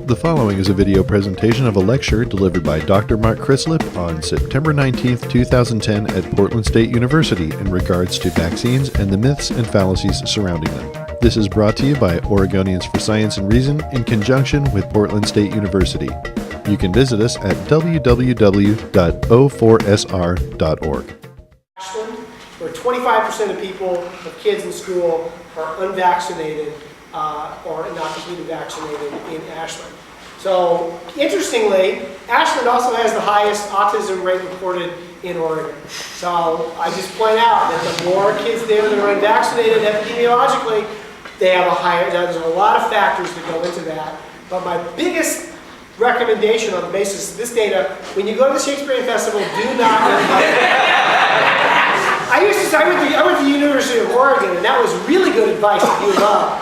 The following is a video presentation of a lecture delivered by Dr. Mark Crislip on September 19th, 2010 at Portland State University in regards to vaccines and the myths and fallacies surrounding them. This is brought to you by Oregonians for Science and Reason in conjunction with Portland State University. You can visit us at www.o4sr.org. Where 25% of people, of kids in school, are unvaccinated or not completely vaccinated in Ashland. So, interestingly, Ashland also has the highest autism rate reported in Oregon. So, I just point out that the more kids there that are unvaccinated epidemiologically, they have a higher, now there's a lot of factors that go into that, but my biggest recommendation on the basis of this data, when you go to the Shakespearean Festival, do not I went to the University of Oregon, and that was really good advice to U of O,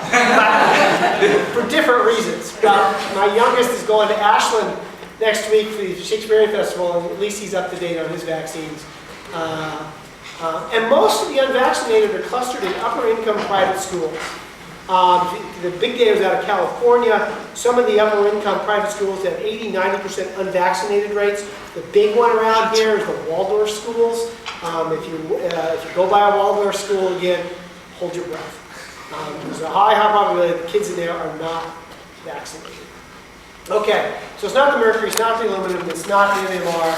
for different reasons. My youngest is going to Ashland next week for the Shakespearean Festival, and at least he's up to date on his vaccines. And most of the unvaccinated are clustered in upper-income private schools. The big data is out of California. Some of the upper-income private schools have 80–90% unvaccinated rates. The big one around here is the Waldorf schools. If you go by a Waldorf school, again, hold your breath. There's a high probability the kids in there are not vaccinated. Okay, so it's not the mercury, it's not the aluminum, it's not the MMR.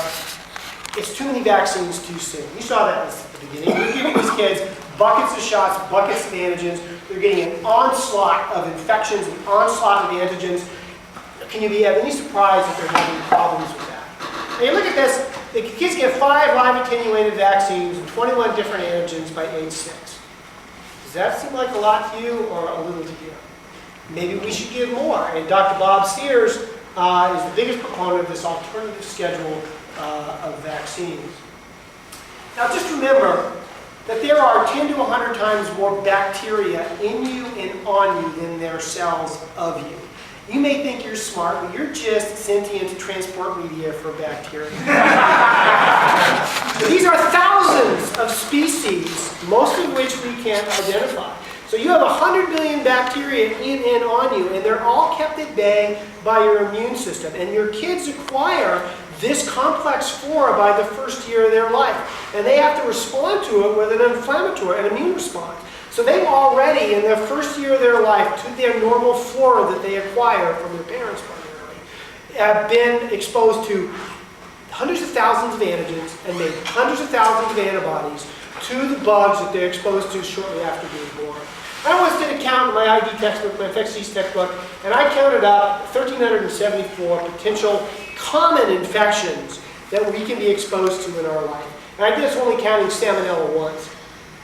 It's too many vaccines too soon. You saw that at the beginning. We're giving these kids buckets of shots, buckets of antigens. They're getting an onslaught of infections, an onslaught of antigens. Can you be any surprised if they're having problems with that? And you look at this, the kids get 5 live attenuated vaccines and 21 different antigens by age 6. Does that seem like a lot to you or a little to you? Maybe we should give more. And Dr. Bob Sears is the biggest proponent of this alternative schedule of vaccines. Now just remember that there are 10 to 100 times more bacteria in you and on you than there are cells of you. You may think you're smart, but you're just sentient transport media for bacteria. These are thousands of species, most of which we can't identify. So you have 100 billion bacteria in and on you, and they're all kept at bay by your immune system. And your kids acquire this complex flora by the first year of their life. And they have to respond to it with an inflammatory, an immune response. So they've already, in the first year of their life, to their normal flora that they acquire from their parents primarily, have been exposed to hundreds of thousands of antigens and made hundreds of thousands of antibodies to the bugs that they're exposed to shortly after being born. I once did a count in my ID textbook, my infectious textbook, and I counted up 1,374 potential common infections that we can be exposed to in our life. And I did this only counting salmonella once.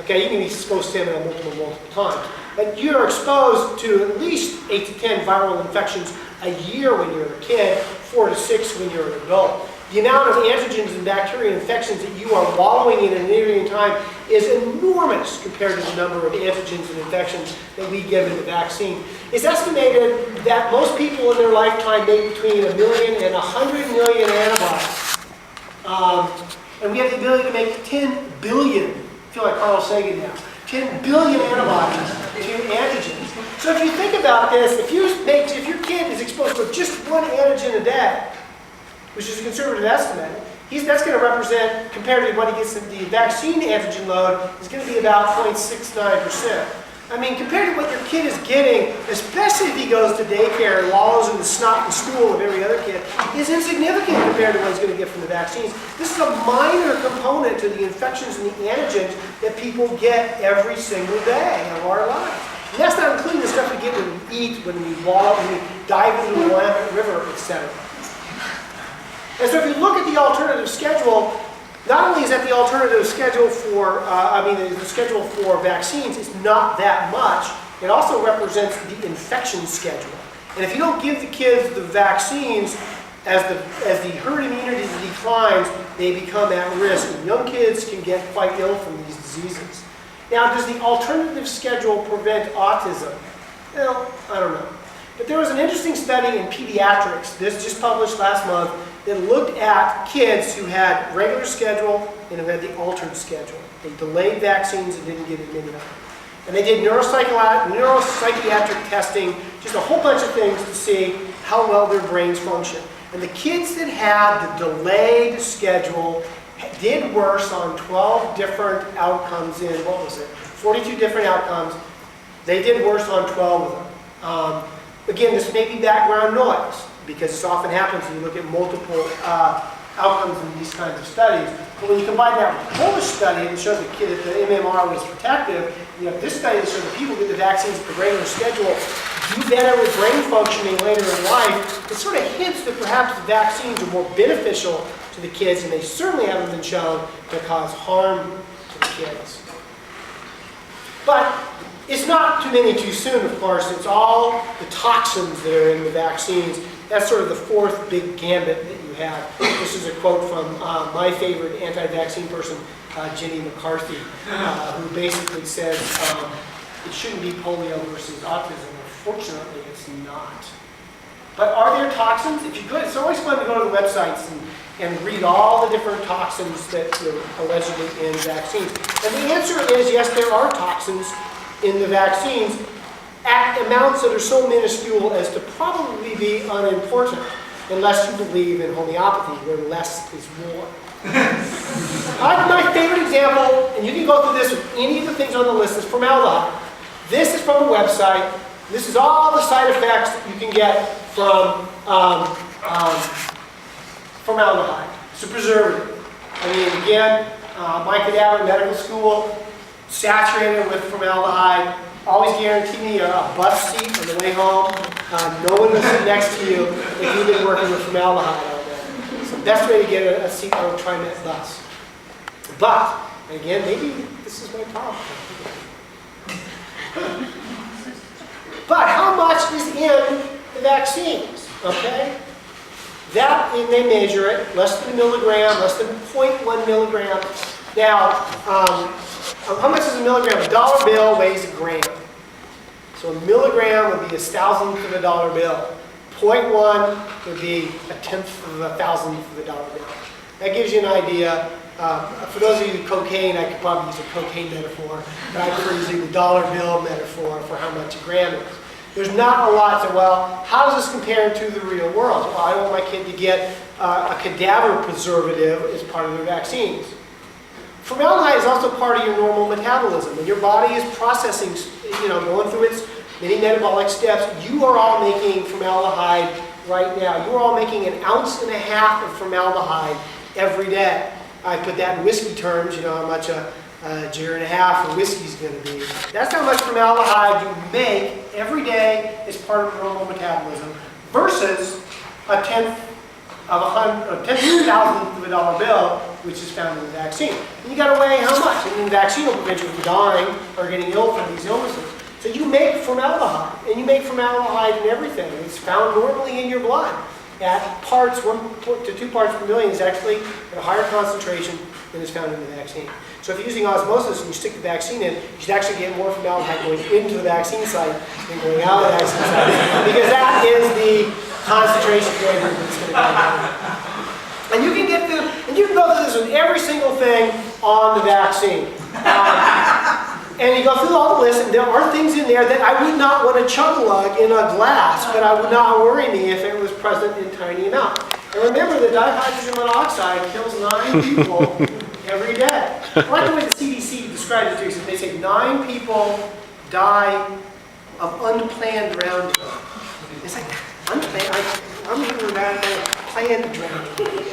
Okay, you can be exposed to salmonella multiple times. But you're exposed to at least 8 to 10 viral infections a year when you're a kid, 4 to 6 when you're an adult. The amount of antigens and bacterial infections that you are wallowing in any time is enormous compared to the number of antigens and infections that we give in the vaccine. It's estimated that most people in their lifetime make between 1 million and 100 million antibodies. And we have the ability to make 10 billion, I feel like Carl Sagan now, 10 billion antibodies to antigens. So if you think about this, if your kid is exposed to just one antigen a day, which is a conservative estimate, that's going to represent, compared to what he gets in the vaccine antigen load, is going to be about 0.69%. I mean, compared to what your kid is getting, especially if he goes to daycare and wallows in the snot and stool of every other kid, is insignificant compared to what he's going to get from the vaccines. This is a minor component to the infections and the antigens that people get every single day of our lives. And that's not including the stuff we get when we eat, when we wallow, when we dive into the Willamette River, etc. And so if you look at the alternative schedule, not only is that the alternative schedule for, the schedule for vaccines is not that much, it also represents the infection schedule. And if you don't give the kids the vaccines, as the herd immunity declines, they become at risk. And young kids can get quite ill from these diseases. Now, does the alternative schedule prevent autism? Well, I don't know. But there was an interesting study in pediatrics, this just published last month, that looked at kids who had regular schedule and who had the altered schedule. They delayed vaccines and didn't get as many of them. And they did neuropsychiatric testing, just a whole bunch of things to see how well their brains function. And the kids that had the delayed schedule did worse on 12 different outcomes in, what was it, 42 different outcomes. They did worse on 12 of them. Again, this may be background noise, because this often happens when you look at multiple outcomes in these kinds of studies. But when you combine that with the Polish study that showed the kid that the MMR was protective, you have this study that showed that people get the vaccines at the regular schedule do better with brain functioning later in life. It sort of hints that perhaps the vaccines are more beneficial to the kids, and they certainly haven't been shown to cause harm to the kids. But it's not too many too soon, of course. It's all the toxins that are in the vaccines. That's sort of the fourth big gambit that you have. This is a quote from my favorite anti-vaccine person, Jenny McCarthy, who basically says it shouldn't be polio versus autism. Unfortunately, it's not. But are there toxins? If you go, it's always fun to go to the websites and read all the different toxins that are allegedly in vaccines. And the answer is yes, there are toxins in the vaccines at amounts that are so minuscule as to probably be unimportant, unless you believe in homeopathy, where less is more. My favorite example, and you can go through this with any of the things on the list, is formaldehyde. This is from a website. This is all the side effects that you can get from formaldehyde. It's a preservative. I mean, again, my cadaver in medical school, saturated with formaldehyde, always guarantee me a bus seat on the way home. No one will sit next to you if you've been working with formaldehyde all day. It's the best way to get a seat on a TriMet bus. But, again, maybe this is my problem. But how much is in the vaccines, okay? That, and they measure it, less than a milligram, less than 0.1 milligram. Now, how much is a milligram? A dollar bill weighs a gram. So a milligram would be 1,000th of a dollar bill. 0.1 would be 1/10 of a 1,000th of a dollar bill. That gives you an idea. For those of you who do cocaine, I could probably use a cocaine metaphor, but I prefer using the dollar bill metaphor for how much a gram is. There's not a lot to, well, how does this compare to the real world? Well, I want my kid to get a cadaver preservative as part of their vaccines. Formaldehyde is also part of your normal metabolism. When your body is processing, going through its many metabolic steps, you are all making formaldehyde right now. You are all making 1.5 ounces of formaldehyde every day. I put that in whiskey terms, how much a jar and a half of whiskey is going to be. That's how much formaldehyde you make every day as part of normal metabolism versus a 1/10 of a 1,000th of a dollar bill, which is found in the vaccine. And you got to weigh how much. And the vaccine will prevent you from dying or getting ill from these illnesses. So you make formaldehyde, and you make formaldehyde in everything. It's found normally in your blood. At parts, 1 to 2 parts per million is actually at a higher concentration than is found in the vaccine. So if you're using osmosis and you stick the vaccine in, you should actually get more formaldehyde going into the vaccine site than going out of the vaccine site, because that is the concentration gradient that's going to go down. And you can get and you can go through this with every single thing on the vaccine. And you go through all the list, and there are things in there that I would not want to chug-lug in a glass, but I would not worry me if it was present in tiny amounts. And remember that dihydrogen monoxide kills 9 people every day. I like the way the CDC describes it too. They say 9 people die of unplanned drowning. It's like, unplanned? I'm hearing about planned drowning.